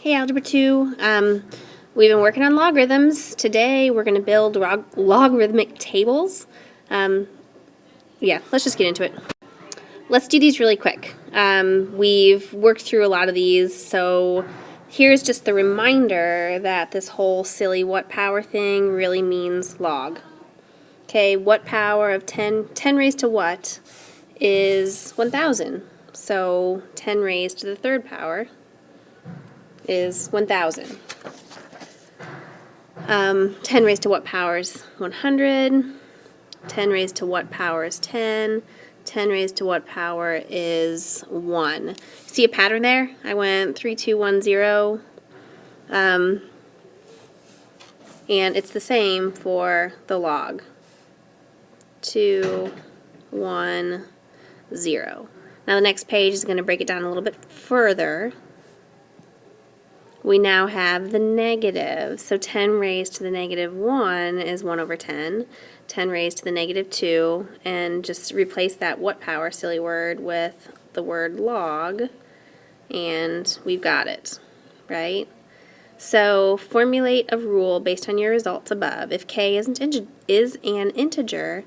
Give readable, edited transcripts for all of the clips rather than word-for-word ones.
Hey, Algebra 2. We've been working on logarithms. Today we're going to build logarithmic tables. Let's just get into it. Let's do these really quick. We've worked through a lot of these, so here's just the reminder that this whole silly what power thing really means log. Okay, what power of 10 raised to what is 1,000. So 10 raised to the third power is 1,000. 10 raised to what power is 100? 10 raised to what power is 10? 10 raised to what power is 1? See a pattern there? I went 3, 2, 1, 0. And it's the same for the log. 2, 1, 0. Now the next page is going to break it down a little bit further. We now have the negative. So 10 raised to the negative 1 is 1 over 10. 10 raised to the negative 2, and just replace that what power silly word with the word log, and we've got it, right? So formulate a rule based on your results above. If k is an integer,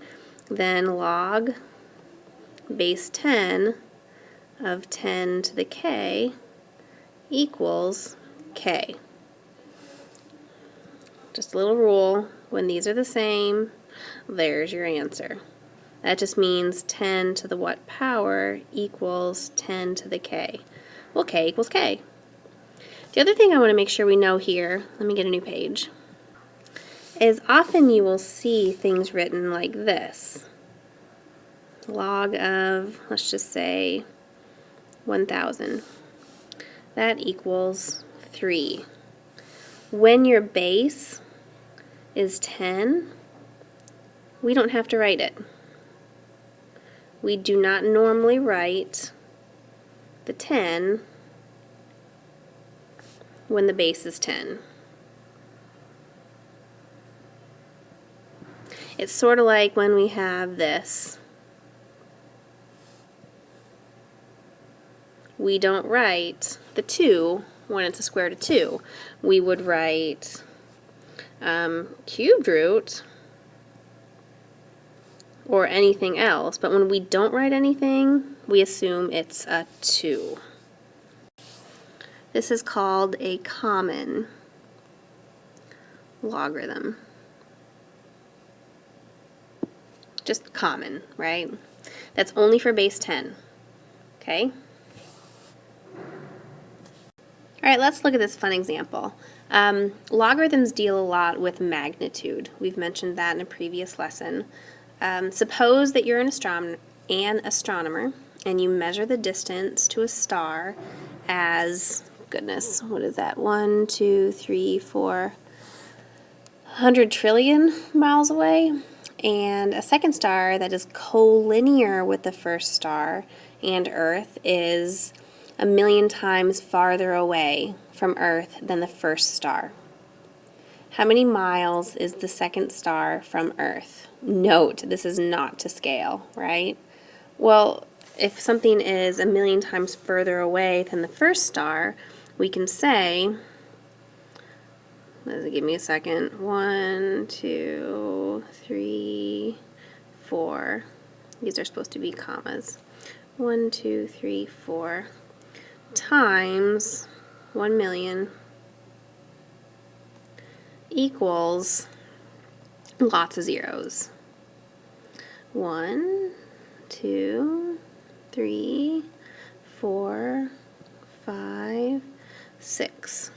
then log base 10 of 10 to the k equals k. Just a little rule. When these are the same, there's your answer. That just means 10 to the what power equals 10 to the k. Well, k equals k. The other thing I want to make sure we know here, let me get a new page, is often you will see things written like this. Log of, let's just say, 1,000. That equals 3. When your base is 10, we don't have to write it. We do not normally write the 10 when the base is 10. It's sort of like when we have this. We don't write the 2 when it's a square root of 2. We would write cubed root or anything else, but when we don't write anything, we assume it's a 2. This is called a common logarithm. Just common, right? That's only for base 10, okay? All right, let's look at this fun example. Logarithms deal a lot with magnitude. We've mentioned that in a previous lesson. Suppose that you're an astronomer and you measure the distance to a star as, goodness, what is that? 1, 2, 3, 4, 100 trillion miles away, and a second star that is collinear with the first star and Earth is 1,000,000 times farther away from Earth than the first star. How many miles is the second star from Earth? Note, this is not to scale, right? Well, if something is 1,000,000 times further away than the first star, we can say, give me a second, 1, 2, 3, 4. These are supposed to be commas. 1, 2, 3, 4 times 1,000,000 equals lots of zeros. 1, 2, 3, 4, 5, 6.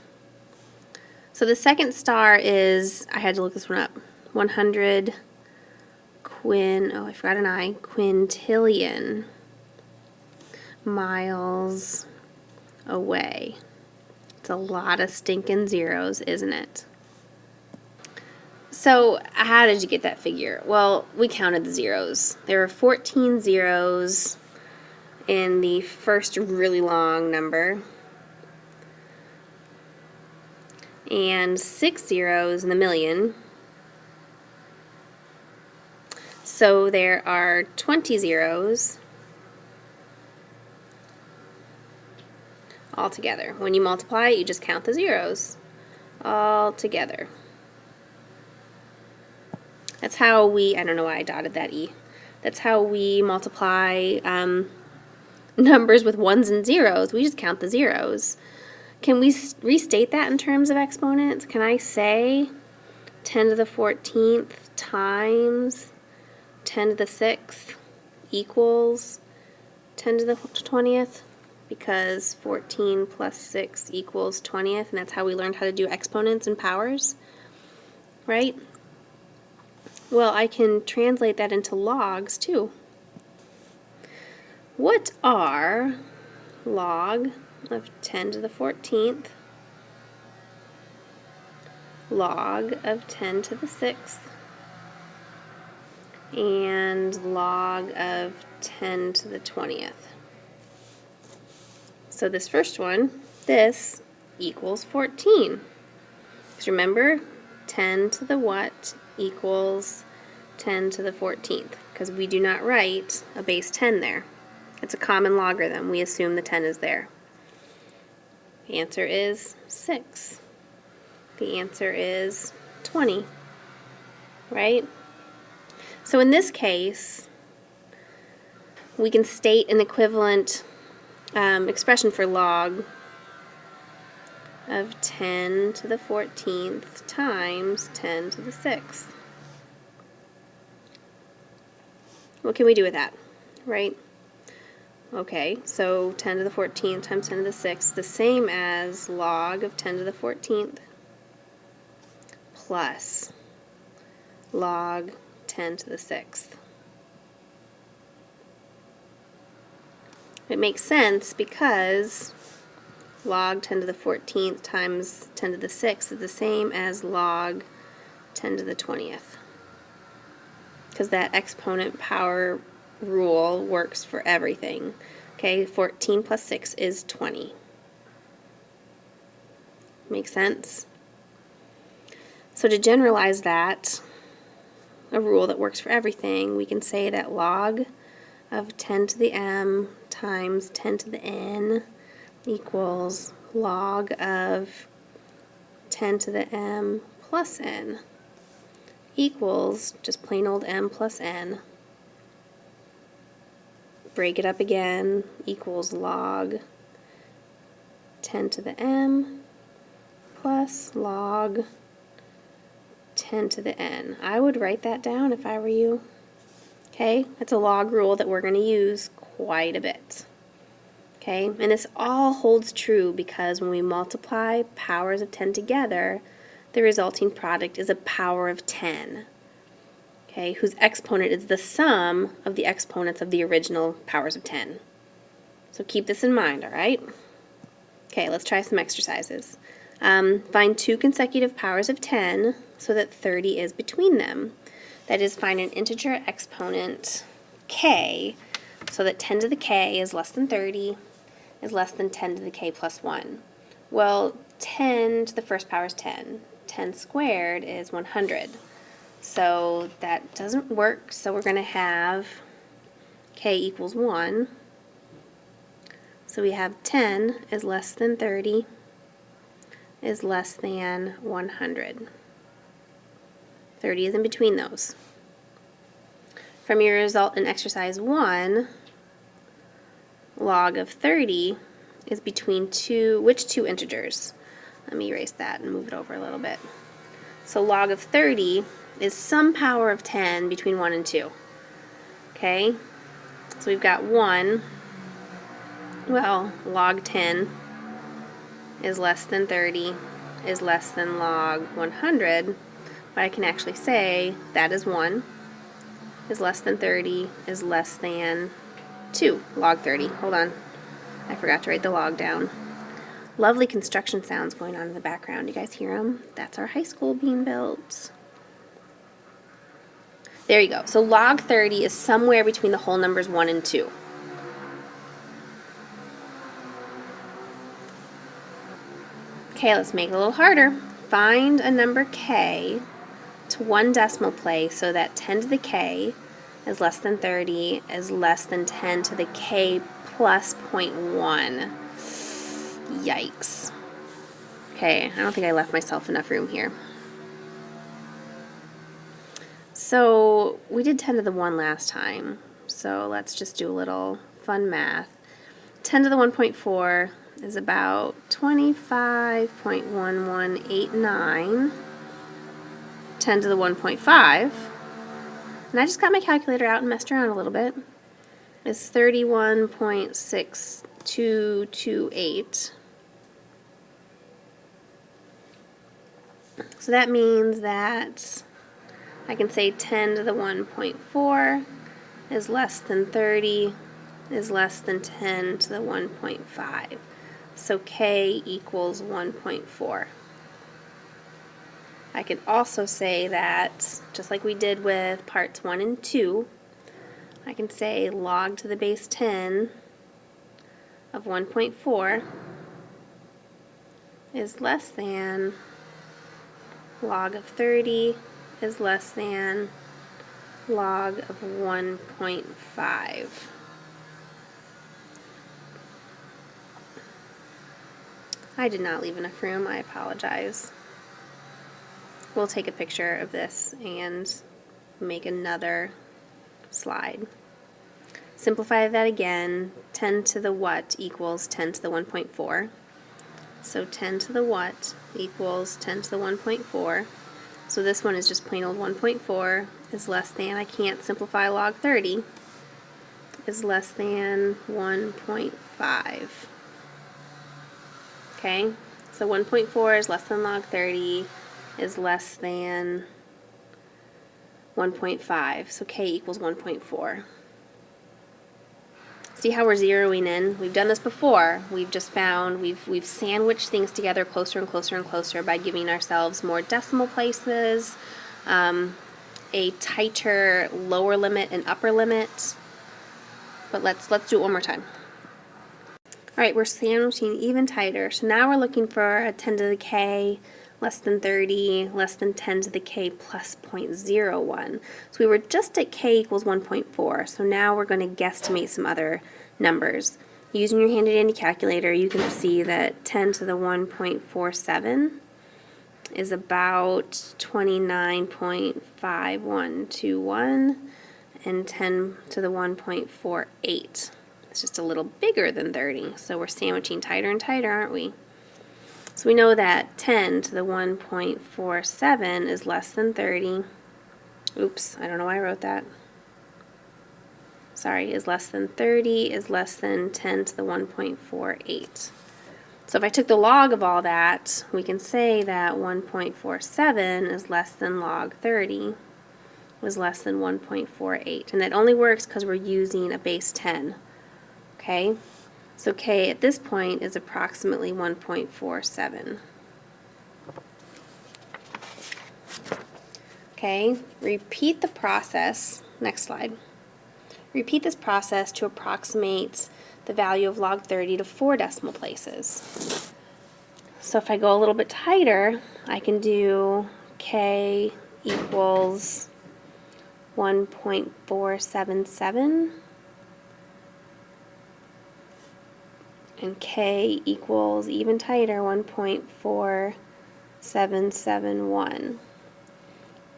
So the second star is, I had to look this one up, 100 quintillion miles away. It's a lot of stinking zeros, isn't it? So how did you get that figure? Well, we counted the zeros. There were 14 zeros in the first really long number and 6 zeros in the million. So there are 20 zeros all together. When you multiply, you just count the zeros all together. That's how we, I don't know why I dotted that E. That's how we multiply numbers with ones and zeros. We just count the zeros. Can we restate that in terms of exponents? Can I say 10 to the 14th times 10 to the 6th equals 10 to the 20th? Because 14 plus 6 equals 20th, and that's how we learned how to do exponents and powers, right? Well, I can translate that into logs too. What are log of 10 to the 14th, log of 10 to the 6th, and log of 10 to the 20th? So this first one, this equals 14. Because remember, 10 to the what equals 10 to the 14th, because we do not write a base 10 there. It's a common logarithm. We assume the 10 is there. The answer is 6. The answer is 20, right? So in this case, we can state an equivalent expression for log of 10 to the 14th times 10 to the 6th. What can we do with that, right? Okay, so 10 to the 14th times 10 to the 6th, the same as log of 10 to the 14th plus log 10 to the 6th. It makes sense because log 10 to the 14th times 10 to the 6th is the same as log 10 to the 20th. Because that exponent power rule works for everything. Okay, 14 plus 6 is 20. Make sense? So to generalize that, a rule that works for everything, we can say that log of 10 to the m times 10 to the n equals log of 10 to the m plus n equals just plain old m plus n. Break it up again, equals log 10 to the m plus log 10 to the n. I would write that down if I were you. Okay, that's a log rule that we're going to use quite a bit. Okay, and this all holds true because when we multiply powers of 10 together, the resulting product is a power of 10. Okay, whose exponent is the sum of the exponents of the original powers of 10. So keep this in mind, all right? Okay, let's try some exercises. Find two consecutive powers of 10 so that 30 is between them. That is, find an integer exponent k so that 10 to the k is less than 30 is less than 10 to the k plus 1. Well, 10 to the first power is 10. 10 squared is 100. So that doesn't work, so we're going to have k equals 1. So we have 10 is less than 30 is less than 100. 30 is in between those. From your result in exercise 1, log of 30 is between which two integers? Let me erase that and move it over a little bit. So log of 30 is some power of 10 between 1 and 2. Okay? So we've got 1. Well, log 10 is less than 30 is less than log 100. But I can actually say that is 1 is less than 30 is less than 2. Log 30. Hold on. I forgot to write the log down. Lovely construction sounds going on in the background. You guys hear them? That's our high school being built. There you go. So log 30 is somewhere between the whole numbers 1 and 2. Okay, let's make it a little harder. Find a number k to one decimal place so that 10 to the k is less than 30 is less than 10 to the k plus 0.1. Yikes. Okay, I don't think I left myself enough room here. So we did 10 to the 1 last time, so let's just do a little fun math. 10 to the 1.4 is about 25.1189. 10 to the 1.5, and I just got my calculator out and messed around a little bit, is 31.6228. So that means that I can say 10 to the 1.4 is less than 30 is less than 10 to the 1.5. So K equals 1.4. I can also say that, just like we did with parts 1 and 2, I can say log to the base 10 of 1.4 is less than log of 30 is less than log of 1.5. I did not leave enough room, I apologize. We'll take a picture of this and make another slide. Simplify that again. 10 to the what equals 10 to the 1.4. So 10 to the what equals 10 to the 1.4. So this one is just plain old 1.4 is less than, I can't simplify log 30, is less than 1.5. Okay, so 1.4 is less than log 30 is less than 1.5, so K equals 1.4. See how we're zeroing in? We've done this before. We've just found, we've sandwiched things together closer and closer and closer by giving ourselves more decimal places, a tighter lower limit and upper limit. But let's do it one more time. All right, we're sandwiching even tighter. So now we're looking for a 10 to the K less than 30, less than 10 to the K plus 0.01. So we were just at K equals 1.4. So now we're going to guesstimate some other numbers. Using your handy dandy calculator, you can see that 10 to the 1.47 is about 29.5121, and 10 to the 1.48. It's just a little bigger than 30. So we're sandwiching tighter and tighter, aren't we? So we know that 10 to the 1.47 is less than 30. Oops, I don't know why I wrote that. Sorry, is less than 30 is less than 10 to the 1.48. So if I took the log of all that, we can say that 1.47 is less than log 30 was less than 1.48. And that only works because we're using a base 10. Okay? So K at this point is approximately 1.47. Okay, repeat the process. Next slide. Repeat this process to approximate the value of log 30 to 4 decimal places. So if I go a little bit tighter, I can do K equals 1.477. And K equals, even tighter, 1.4771.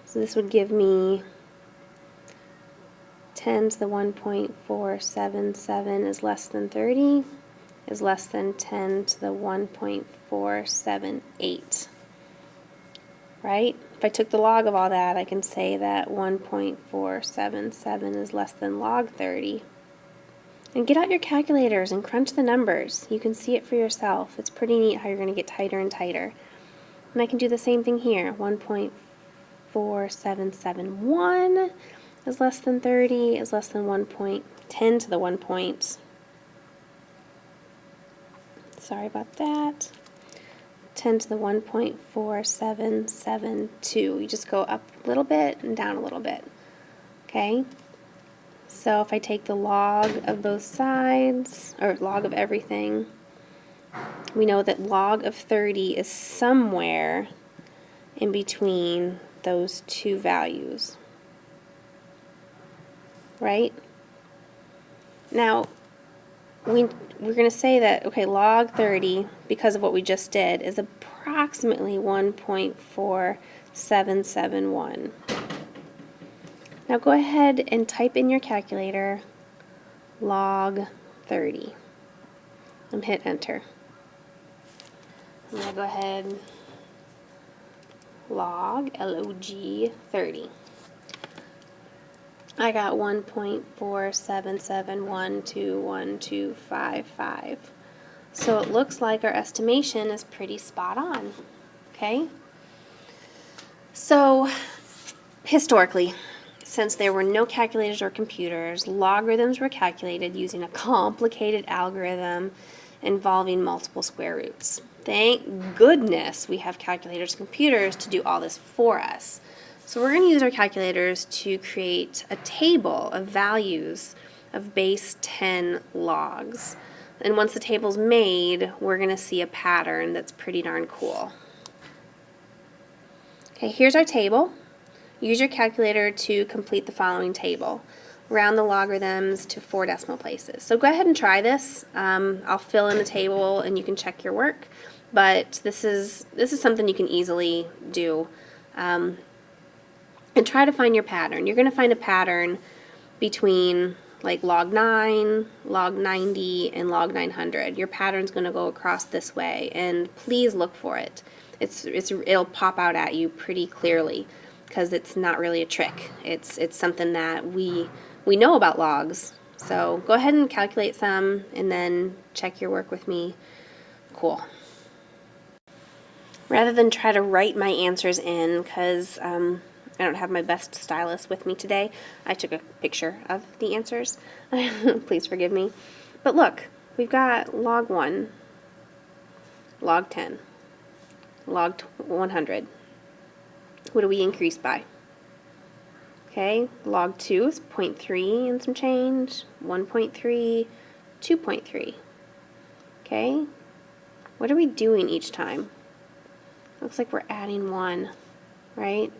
So this would give me 10 to the 1.477 is less than 30, is less than 10 to the 1.478. Right? If I took the log of all that, I can say that 1.477 is less than log 30. And get out your calculators and crunch the numbers. You can see it for yourself. It's pretty neat how you're going to get tighter and tighter. And I can do the same thing here. 1.4771 is less than 30 is less than 1.10 to the 1 point. Sorry about that. 10 to the 1.4772. You just go up a little bit and down a little bit. Okay? So if I take the log of both sides, or log of everything, we know that log of 30 is somewhere in between those two values. Right? Now, we're going to say that, okay, log 30, because of what we just did, is approximately 1.4771. Now go ahead and type in your calculator log 30 and hit enter. I'm going to go ahead log LOG 30. I got 1.47712125. So it looks like our estimation is pretty spot on. Okay? So historically, since there were no calculators or computers, logarithms were calculated using a complicated algorithm involving multiple square roots. Thank goodness we have calculators and computers to do all this for us. So we're going to use our calculators to create a table of values of base 10 logs. And once the table's made, we're going to see a pattern that's pretty darn cool. Okay, here's our table. Use your calculator to complete the following table. Round the logarithms to 4 decimal places. So go ahead and try this. I'll fill in the table and you can check your work. But this is something you can easily do. And try to find your pattern. You're going to find a pattern between like log 9, log 90, and log 900. Your pattern's going to go across this way, and please look for it. It'll pop out at you pretty clearly because it's not really a trick. It's something that we know about logs. So go ahead and calculate some and then check your work with me. Cool. Rather than try to write my answers in because I don't have my best stylus with me today, I took a picture of the answers. Please forgive me. But look, we've got log 1, log 10, log 100. What do we increase by? Okay, log 2 is 0.3 and some change, 1.3, 2.3. Okay, what are we doing each time? Looks like we're adding 1, right?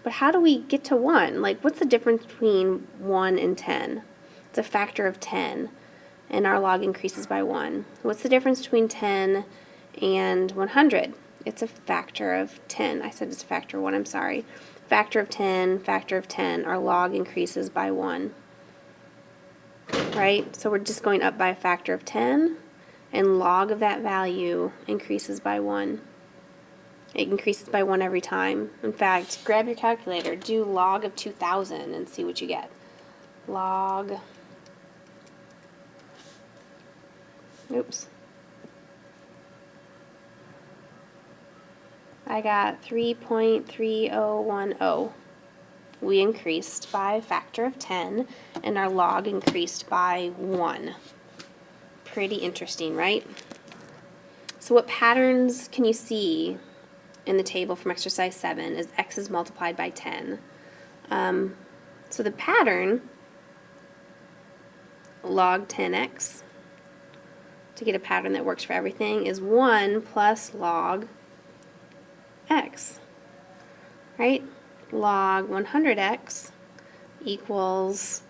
But how do we get to 1? Like, what's the difference between 1 and 10? It's a factor of 10, and our log increases by 1. What's the difference between 10 and 100? It's a factor of 10. I said it's a factor of 1, I'm sorry. Factor of 10, our log increases by 1. Right? So we're just going up by a factor of 10, and log of that value increases by 1. It increases by 1 every time. In fact, grab your calculator, do log of 2,000 and see what you get. Log, oops. I got 3.3010. We increased by a factor of 10, and our log increased by 1. Pretty interesting, right? So what patterns can you see in the table from exercise 7 is x is multiplied by 10. So the pattern, log 10x, to get a pattern that works for everything, is 1 plus log x, right? Log 100x equals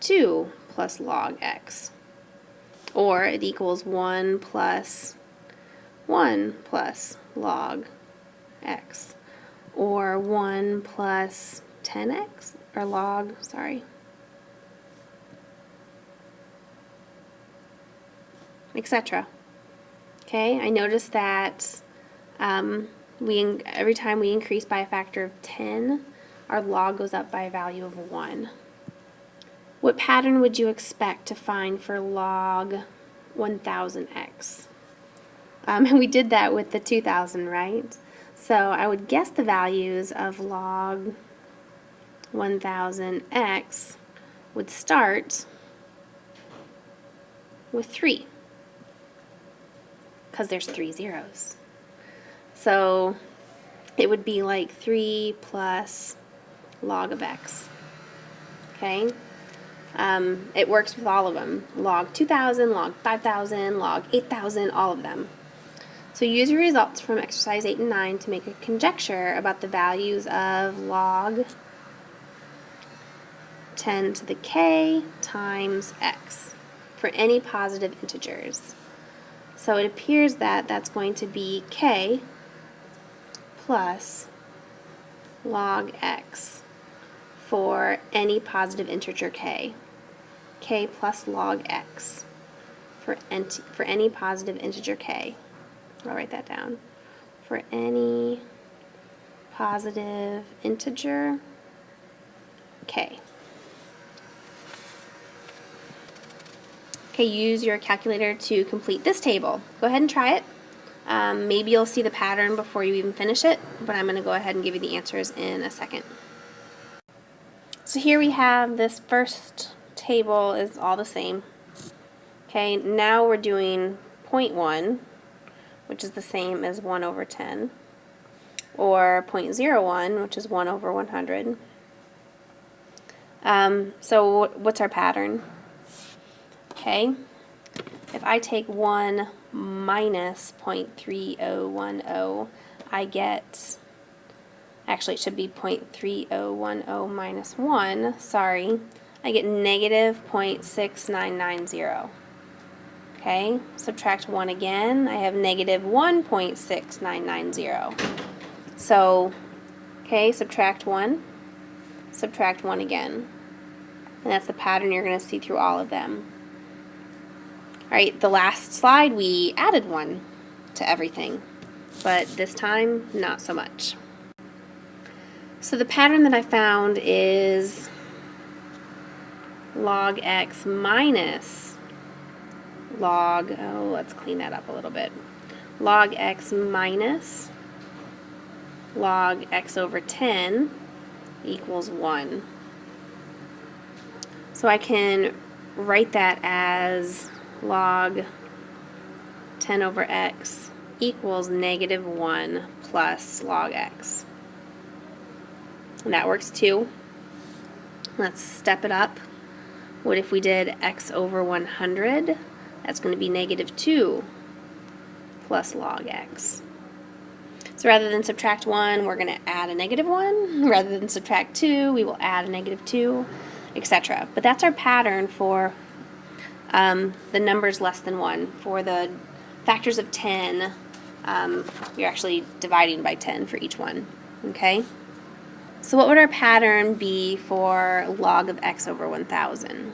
2 plus log x. Or it equals 1 plus log x, or 1 plus 10x, or log, sorry, etc. Okay, I noticed that every time we increase by a factor of 10, our log goes up by a value of 1. What pattern would you expect to find for log 1000x? And we did that with the 2000, right? So I would guess the values of log 1000x would start with 3, because there's 3 zeros. So it would be like 3 plus log of x. Okay? It works with all of them. Log 2000, log 5000, log 8000, all of them. So use your results from exercise 8 and 9 to make a conjecture about the values of log 10 to the k times x. for any positive integers. So it appears that that's going to be k plus log x for any positive integer k. K plus log x for any positive integer k. I'll write that down. For any positive integer k. Okay, use your calculator to complete this table. Go ahead and try it. Maybe you'll see the pattern before you even finish it, but I'm going to go ahead and give you the answers in a second. So here we have this first table is all the same. Okay, now we're doing 0.1, which is the same as 1 over 10, or 0.01, which is 1 over 100. So what's our pattern? Okay, if I take 1 minus 0.3010, I get, actually it should be 0.3010 minus 1, sorry, I get negative 0.6990. Okay, subtract 1 again, I have negative 1.6990. So, okay, subtract 1 again. And that's the pattern you're going to see through all of them. Alright, the last slide we added 1 to everything, but this time not so much. So the pattern that I found is log x minus log, let's clean that up a little bit. Log x minus log x over 10 equals 1. So I can write that as log 10 over x equals negative 1 plus log x. And that works too. Let's step it up. What if we did x over 100? That's going to be negative 2 plus log x. So rather than subtract 1, we're going to add a negative 1. Rather than subtract 2, we will add a negative 2, etc. But that's our pattern for the numbers less than 1. For the factors of 10, we're actually dividing by 10 for each one. Okay? So what would our pattern be for log of x over 1,000?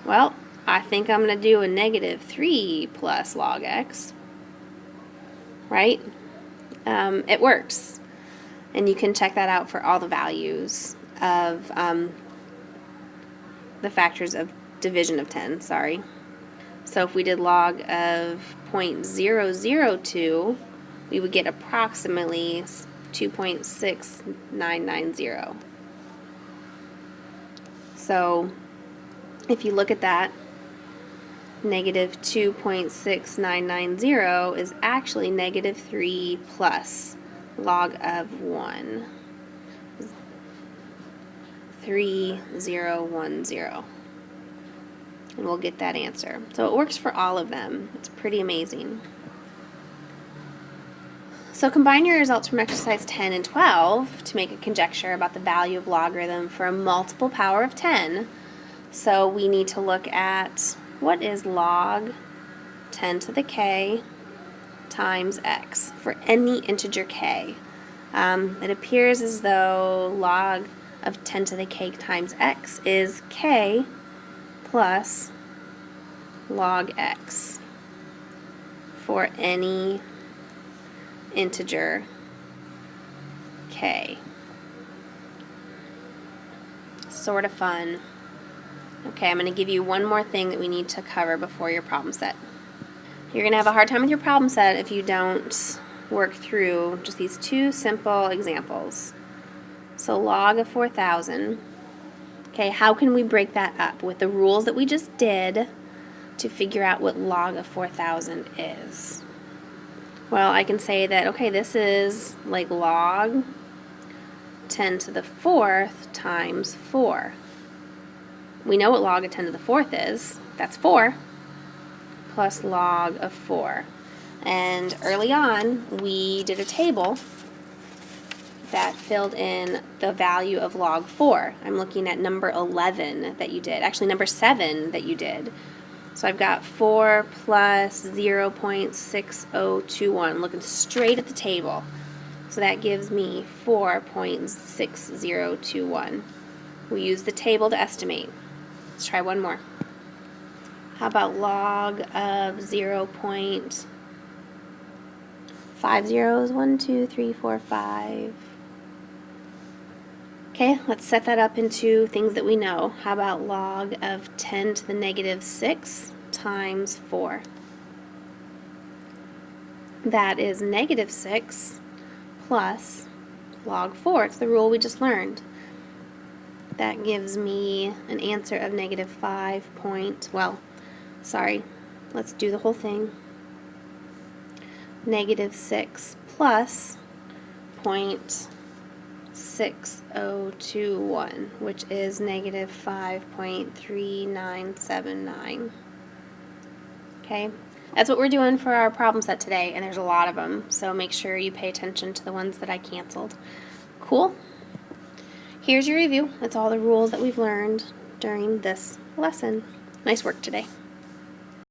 Well, I think I'm going to do a negative 3 plus log x. Right? It works. And you can check that out for all the values of the factors of division of 10, sorry. So if we did log of 0.002, we would get approximately 2.6990. So if you look at that, negative 2.6990 is actually negative 3 plus log of 1. 3010. And we'll get that answer. So it works for all of them. It's pretty amazing. So combine your results from exercise 10 and 12 to make a conjecture about the value of logarithm for a multiple power of 10. So we need to look at what is log 10 to the k times x for any integer k. It appears as though log of 10 to the k times x is k plus log x for any integer k. Sort of fun. Okay, I'm going to give you one more thing that we need to cover before your problem set. You're going to have a hard time with your problem set if you don't work through just these two simple examples. So log of 4,000. Okay, how can we break that up with the rules that we just did to figure out what log of 4,000 is? Well, I can say that, okay, this is like log 10 to the 4th times 4. We know what log of 10 to the 4th is. That's 4 plus log of 4. And early on, we did a table that filled in the value of log 4. I'm looking at number 11 that you did, actually number 7 that you did. So I've got 4 plus 0.6021, looking straight at the table. So that gives me 4.6021. We use the table to estimate. Let's try one more. How about log of 0.50? 5 zeros, 1, 2, 3, 4, 5. Okay, let's set that up into things that we know. How about log of 10 to the negative 6 times 4? That is negative 6 plus log 4. It's the rule we just learned. That gives me an answer of negative 5 let's do the whole thing. Negative 6 plus 0.6021, which is negative 5.3979. Okay, that's what we're doing for our problem set today, and there's a lot of them, so make sure you pay attention to the ones that I canceled. Cool? Here's your review. That's all the rules that we've learned during this lesson. Nice work today.